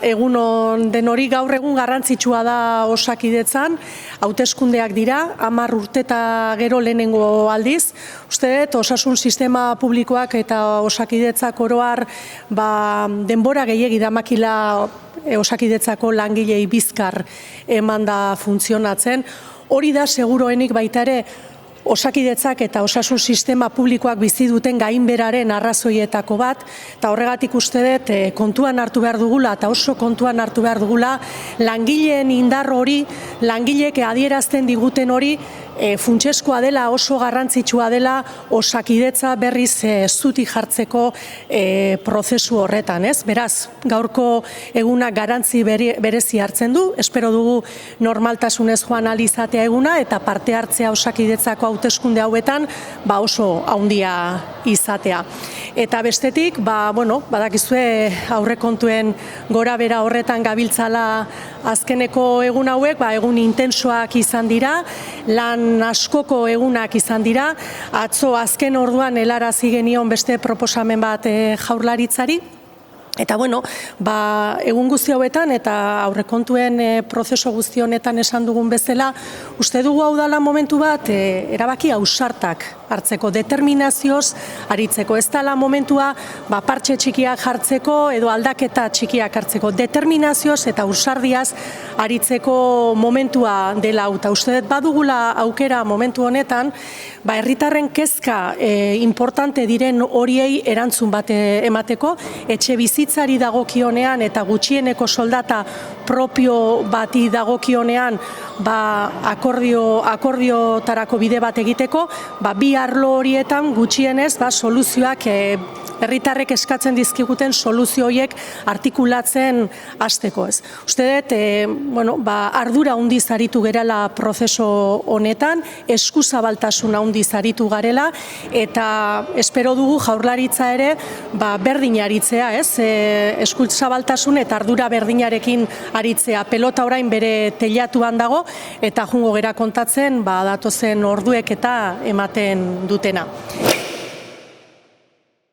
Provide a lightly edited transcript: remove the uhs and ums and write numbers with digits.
egun den hori gaur egun garrantzitsua da Osakidetzan, hauteskundeak dira, 10 urte eta gero lehenengo aldiz. Uste dut, osasun sistema publikoak eta Osakidetzak oro har denbora gehiegi damakila Osakidetzako langilei bizkar eman da funtzionatzen. Hori da seguruenik baita ere Osakidetzak eta osasun sistema publikoak bizi duten gainberaren arrazoietako bat, eta horregatik uste dut kontuan hartu behar dugula, eta oso kontuan hartu behar dugula, langileen indar hori, langileek adierazten diguten hori, funtsezkoa dela, oso garrantzitsua dela Osakidetza berriz zutik jartzeko prozesu horretan, ez? Beraz, gaurko eguna garrantzi berezi hartzen du, espero dugu normaltasunez joan ahal izatea eguna, eta parte hartzea Osakidetzako hauteskunde hauetan oso handia izatea. Eta bestetik, badakizue aurrekontuen gora bera horretan gabiltzala azkeneko egun hauek, egun intensoak izan dira, lan askoko egunak izan dira, atzo azken orduan helarazi genion beste proposamen bat Jaurlaritzari. Eta egun guzti hauetan eta aurrekontuen prozesu guzti honetan esan dugun bezala, uste dugu hau dela momentu bat erabaki ausartak hartzeko, determinazioz aritzeko. Ez dela momentua partxe txikiak jartzeko edo aldaketa txikiak hartzeko, determinazioz eta ausardiaz aritzeko momentua dela hau. Eta uste dut badugula aukera momentu honetan, herritarren kezka importante diren horiei erantzun bat emateko, etxe bizitzari dagokionean eta gutxieneko soldata propio bati dagokionean akordiotarako bide bat egiteko, bi arlo horietan gutxienez soluzioak herritarrek eskatzen dizkiguten soluzio horiek artikulatzen hasteko, ez. Uste dut, ardura handiz aritu gerela prozesu honetan, eskuzabaltasuna handiz aritu garela, eta espero dugu Jaurlaritza ere berdin aritzea, ez. Eskuzabaltasun eta ardura berdinarekin aritzea. Pelota orain bere teilatuan dago, eta jungo gera kontatzen datozen orduek eta ematen dutena.